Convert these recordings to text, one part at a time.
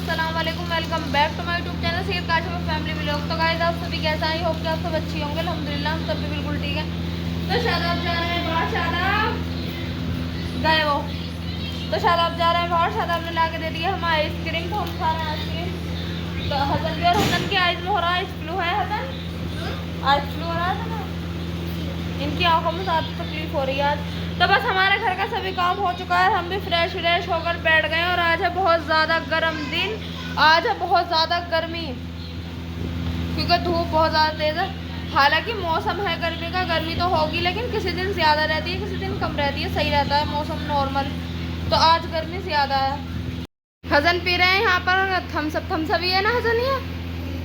अस्सलाम वालेकुम, welcome back to my YouTube channel Syed Kashif family vlog. तो गाइस आप सभी कैसे आई होप कि आप सब अच्छी होंगे। अल्हम्दुलिल्लाह हम सब भी बिल्कुल ठीक है। तो शादाब जा रहे हैं बाहर, शादाब गए वो, तो शादाब जा रहे हैं बाहर। शादाब ने ला के दे दिया हम आइसक्रीम, तो हम खा रहे हैं आइसक्रीम। तो हसन भी, और हसन की आइज में हो रहा है आइस फ्लू है। हसन आइस फ्लू हो रहा है ना, इनकी आंखों में ज़्यादा तकलीफ हो रही है आज। तो बस हमारे घर का सभी काम हो चुका है, हम भी फ्रेश होकर बैठ गए। और आज है बहुत ज़्यादा गर्म दिन, आज है बहुत ज़्यादा गर्मी, क्योंकि धूप बहुत ज़्यादा तेज़ है। हालांकि मौसम है गर्मी का, गर्मी तो होगी, लेकिन किसी दिन ज़्यादा रहती है, किसी दिन कम रहती है, सही रहता है मौसम नॉर्मल। तो आज गर्मी ज़्यादा है। हसन पी रहे हैं यहाँ पर थम्स अप ही है ना हसन ये।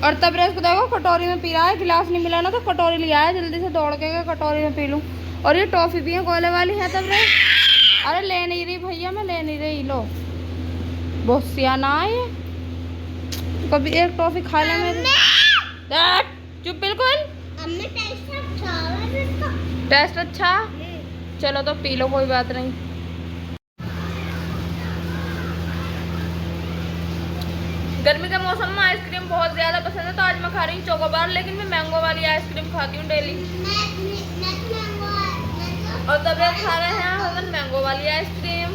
और तबरेज़ को देखो कटोरी में पी रहा है, गिलास नहीं मिला ना तो कटोरी लिया है जल्दी से दौड़ के कटोरी में पी लूँ। और ये टॉफ़ी भी है, गोले वाली है तबरेज़। अरे ले नहीं रही भैया, मैं ले नहीं रही, लो बहुत सियाना है ये, कभी एक टॉफ़ी खा ले मेरे। चुप बिल्कुल। टेस्ट अच्छा, चलो तो पी लो, कोई बात नहीं। गर्मी के मौसम में आइसक्रीम बहुत ज़्यादा पसंद है, तो आज मैं खा रही हूँ चोकोबार, लेकिन मैं मैंगो वाली आइसक्रीम खाती हूँ डेली। और तबीयत खा रहे हैं हसन मैंगो वाली आइसक्रीम।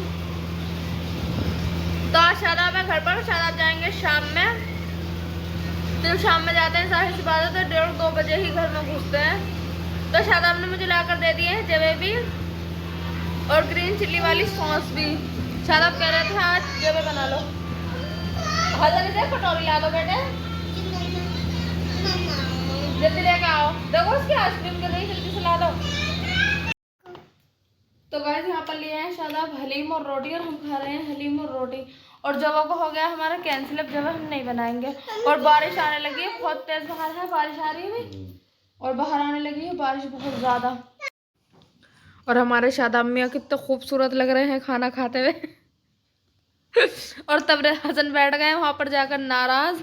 तो आज शादाब है घर पर, शादाब जाएंगे शाम में। तो शाम में जाते हैं साहिर से बात, तो 1:30-2 बजे ही घर में घुसते हैं। तो शादाब ने मुझे लाकर दे दिए हैं जलेबी और ग्रीन चिल्ली वाली सॉस भी। शादाब कह रहे थे आज जलेबी बना लो। हसन इसे कटोरी ला दो बेटे, जल्दी लेके आओ, देखो उसकी आइसक्रीम के लिए जल्दी से ला दो। तो गाइस यहाँ पर लिए हैं शादाब हलीम और रोटी, और हम खा रहे हैं हलीम और रोटी। और जवा को हो गया हमारा कैंसिल, अब जवा हम नहीं बनाएंगे। और बारिश आने लगी है, बहुत तेज बाहर है, बारिश आ रही है भाई, और बाहर आने लगी है बारिश बहुत ज़्यादा। और हमारे शादाब मियाँ कितने खूबसूरत लग रहे हैं खाना खाते हुए। और तब हसन बैठ गए वहाँ पर जाकर नाराज।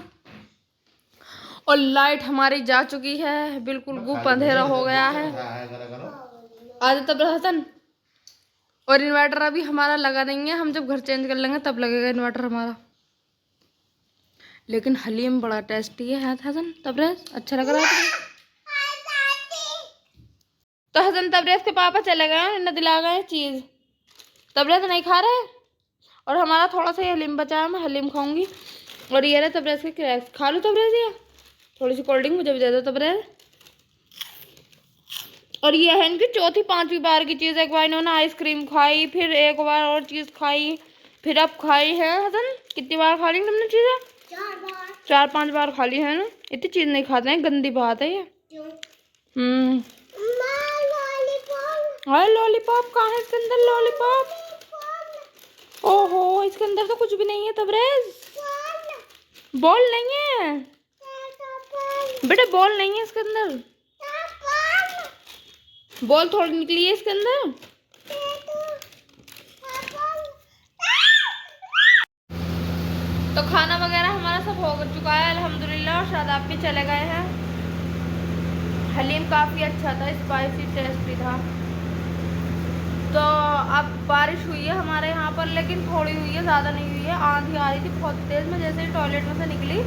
और लाइट हमारी जा चुकी है, बिल्कुल गुप अंधेरा हो गया है आज तब हसन। और इन्वर्टर अभी हमारा लगा नहीं है, हम जब घर चेंज कर लेंगे तब लगेगा इन्वर्टर हमारा। लेकिन हलीम बड़ा टेस्टी है हसन, तबरेज़ अच्छा लग रहा है। तो हसन तबरेज़ के पापा चले गए, न दिला गए चीज़, तबरेज़ नहीं खा रहे। और हमारा थोड़ा सा हलीम बचा है, मैं हलीम खाऊंगी। और ये रहे तबरेज़ के क्रैक्स, खा लो तबरेज़, ये थोड़ी सी कोल्ड ड्रिंक मुझे भी दे दो तबरेज़। और ये है इनकी चौथी पांचवी बार की चीज़, एक बार इन्होंने आइसक्रीम खाई, फिर एक बार और चीज़ खाई, फिर अब खाई है। हसन कितनी बार खा ली तुमने चीज़ें? 4-5 बार खा ली है ना, इतनी चीज़ नहीं खाते हैं, गंदी बात है ये। हाय लॉलीपॉप कहाँ है? इसके अंदर लॉलीपॉप, ओहो इसके अंदर तो कुछ भी नहीं है तबरेज़, बॉल नहीं है बेटा, बॉल नहीं है इसके अंदर, बॉल थोड़ी निकली है इसके अंदर। तो खाना वगैरह हमारा सब हो चुका है अल्हम्दुलिल्लाह, और शादाब भी चले गए हैं। हलीम काफ़ी अच्छा था, स्पाइसी टेस्टी था। तो अब बारिश हुई है हमारे यहाँ पर, लेकिन थोड़ी हुई है, ज़्यादा नहीं हुई है। आंधी आ रही थी बहुत तेज़, मैं जैसे ही टॉयलेट में से निकली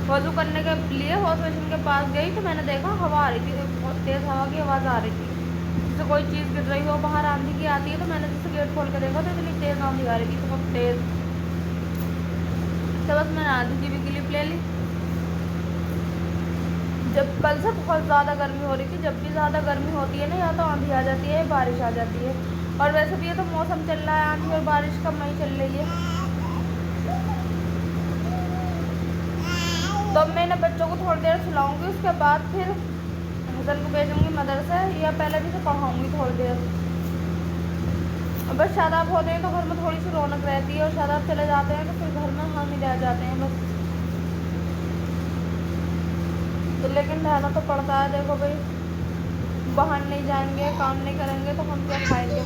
वज़ू करने के लिए वॉश बेसिन के पास गई, तो मैंने देखा हवा आ रही थी, बहुत तेज़ हवा की आवाज़ आ रही थी, जैसे कोई चीज़ गिर रही हो बाहर, आंधी की आती है। तो मैंने जैसे गेट खोल के देखा तो इतनी तेज़ आंधी आ रही थी, बहुत तेज़। तो बस मैंने आंधी की भी क्लिप ले ली। जब कल से बहुत ज़्यादा गर्मी हो रही थी, जब भी ज़्यादा गर्मी होती है ना, या तो आंधी आ जाती है या बारिश आ जाती है। और वैसे भी ये तो मौसम चल रहा है आंधी और बारिश का, मई चल रही है। तो मैंने बच्चों को थोड़ी देर सुलाऊंगी, उसके बाद फिर हसन को भेजूंगी मदरसे, या पहले भी से पढ़ाऊंगी थोड़ी देर। और बस शादाब होते हैं तो घर में थोड़ी सी रौनक रहती है, और शादाब चले जाते हैं तो फिर घर में हम ही रह जाते हैं बस। तो लेकिन रहना तो पड़ता है, देखो भाई, बाहर नहीं जाएंगे, काम नहीं करेंगे तो हम क्या खाएंगे।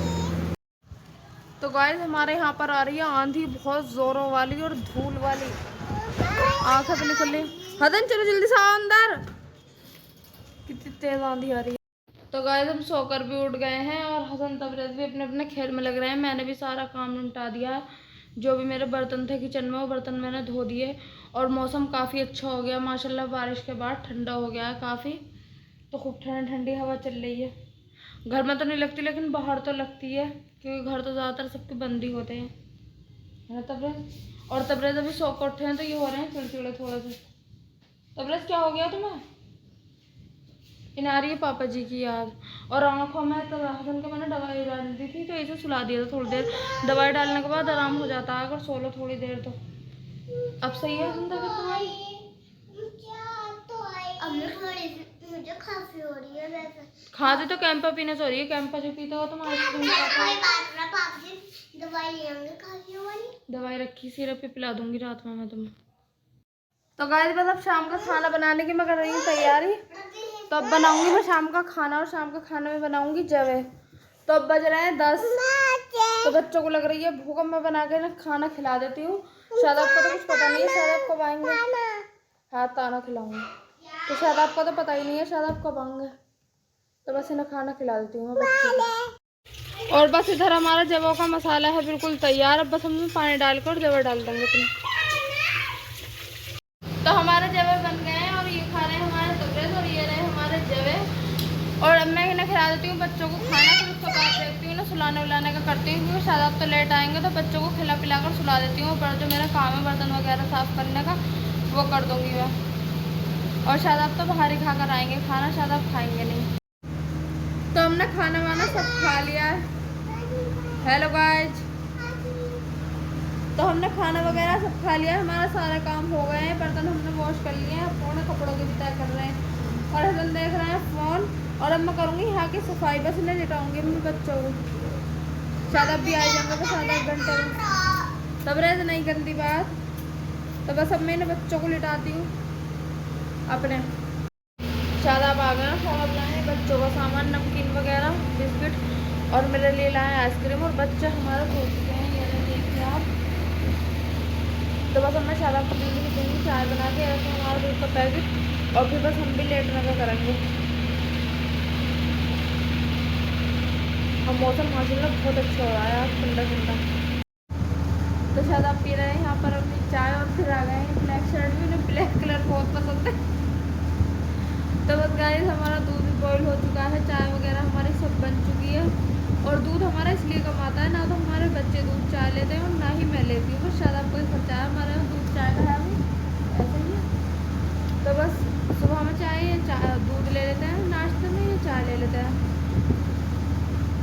तो गाइस हमारे यहाँ पर आ रही है आंधी बहुत ज़ोरों वाली और धूल वाली, आंखें भी निकल रही। हसन चलो जल्दी से आओ अंदर, कितनी तेज़ आंधी आ रही है। तो गाइस हम सोकर भी उठ गए हैं, और हसन तबरेज़ भी अपने अपने खेल में लग रहे हैं। मैंने भी सारा काम निपटा दिया है, जो भी मेरे बर्तन थे किचन में वो बर्तन मैंने धो दिए। और मौसम काफ़ी अच्छा हो गया माशाल्लाह, बारिश के बाद ठंडा हो गया है काफ़ी। तो खूब ठंडी ठंडी हवा चल रही है। घर में तो नहीं लगती लेकिन बाहर तो लगती है, क्योंकि घर तो ज़्यादातर सबके बंद ही होते हैं, है ना तबरेज़? और तबरेज़ अभी सो कर उठे हैं तो ये हो रहे हैं चिड़चिड़े थोड़े से। तबरेज़ क्या हो गया तुम्हें? इन आ रही है पापा जी की याद। और आँखों में तो हसन के मैंने दवाई डाल दी थी तो इसे सुला दिया था थोड़ी देर। दवाई डालने के बाद आराम हो जाता है अगर सो लो थोड़ी देर तो। अब सही है हसन तबीयत तुम्हारी? मुझे खांसी हो रही है वैसे। खांसी तो कैंपा पीने से हो रही है, कैंपा जो पीते हो तुम आइसक्रीम दवाई ले आएंगे खांसी वाली। दवाई रखी, सिरप भी पिला दूंगी रात में मैं तुम्हें। तो गाइस बस अब शाम का खाना बनाने की मैं कर रही हूँ तैयारी। तो अब बनाऊंगी मैं शाम का खाना, और शाम का खाने में बनाऊंगी जवे। तो अब बज रहे हैं 10। तो बच्चों को लग रही है भूख, मैं बना के ना खाना खिला देती हूँ। शायद आपको तो कुछ पता नहीं है, शायद आप कब आएंगे। हाँ ताना खिलाऊंगी, तो शायद आपको तो पता ही नहीं है शायद आप कब आएंगे। तो बस इन्हें खाना खिला देती हूँ मैं बच्चों को। और बस इधर हमारा जवों का मसाला है बिल्कुल तैयार। अब बस हम पानी डालकर जवे डाल देंगे तुम। तो हमारे जवे बन गए हैं और ये खा रहे हैं हमारे तबरेज़, और ये रहे हमारे जवे। और अब मैं इन्हें खिला देती हूँ बच्चों को खाना, फिर उसके बाद देखती हूँ ना सुलाने उलाने का करती हूँ, क्योंकि शायद आप तो लेट आएंगे तो बच्चों को खिला पिला कर सुला देती हूँ। पर जो मेरा काम है बर्तन वगैरह साफ़ करने का वो कर दूँगी मैं। और शायद आप तो बाहर ही खा कर आएँगे खाना, शायद आप खाएँगे नहीं। तो हमने खाना वाना सब खा लिया है। हेलो गाइज, तो हमने खाना वगैरह सब खा लिया, हमारा सारा काम हो गए हैं, बर्तन हमने वॉश कर लिए हैं, अपने कपड़ों की भी तय कर रहे हैं। और हसन देख रहे हैं फ़ोन। और अब मैं करूँगी यहाँ की सफाई, बस इन्हें लिटाऊँगी अपने बच्चों को। शायद अब भी आ जाएंगे बस आधा एक घंटे में। तबरेज़ नहीं गंदी बात। तो बस अब मैं इन्हें बच्चों को लिटाती हूँ अपने। शायद आप आ गए, शायद लाए बच्चों का सामान, नमकीन वगैरह, बिस्किट, और मेरे लिए लाए आइसक्रीम। और बच्चे हमारे सो चुके हैं, ये देखिए आप। तो बस अब मैं शायद आपको दूँगी चाय बना के, ऐसे हमारा दूध का पैकेट। और फिर बस हम भी लेटने का करेंगे। और मौसम माशाल्लाह बहुत अच्छा हो रहा है आज, ठंडा ठंडा। तो शायद आप पी रहे हैं यहाँ पर अपनी चाय, और फिर आ गए हैं ब्लैक शर्ट में, उन्हें ब्लैक कलर बहुत पसंद है। तो बस गाइस हमारा दूध भी बॉयल हो चुका है, चाय वगैरह हमारी सब बन चुकी है। और दूध हमारा इसलिए कम आता है, ना तो हमारे बच्चे दूध चाय लेते हैं और ना ही मैं लेती हूँ। बस शायद आपको ये खर्चा है, हमारे यहाँ दूध चाय का है अभी ऐसे ही है। तो बस सुबह में चाय दूध ले लेते हैं, नाश्ते में ये चाय ले लेते हैं।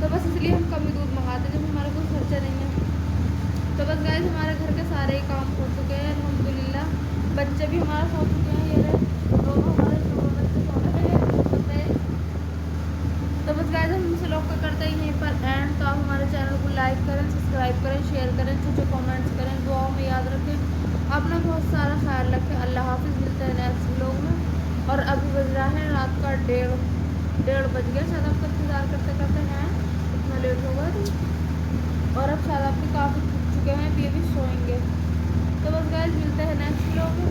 तो बस इसलिए हम कम ही दूध मंगाते हैं जब हमारा कोई खर्चा नहीं है। तो बस गाइस हमारे घर के सारे ही काम हो चुके हैं अल्हम्दुलिल्लाह। बच्चे भी हमारा सो चुके हैं, ये रहे दोनों हमारे बच्चे सो रहे हैं। तो बस गाइस हम इस व्लॉग का करते हैं यहीं पर एंड। तो आप हमारे चैनल को लाइक करें, सब्सक्राइब करें, शेयर करें, अच्छे कमेंट्स करें, दुआओं में याद रखें। अपना बहुत सारा ख्याल रखें। अल्लाह हाफिज़, मिलते हैं नेक्स्ट व्लॉग में। और अभी बज रहा है रात का 1:30 बज गया। शायद आपका इंतज़ार करते करते हैं इतना लेट हो गया तो। और अब शायद आपके काफ़ी थक चुके हैं, अभी सोएंगे। तो बस गाइस मिलते हैं नेक्स्ट व्लॉग में।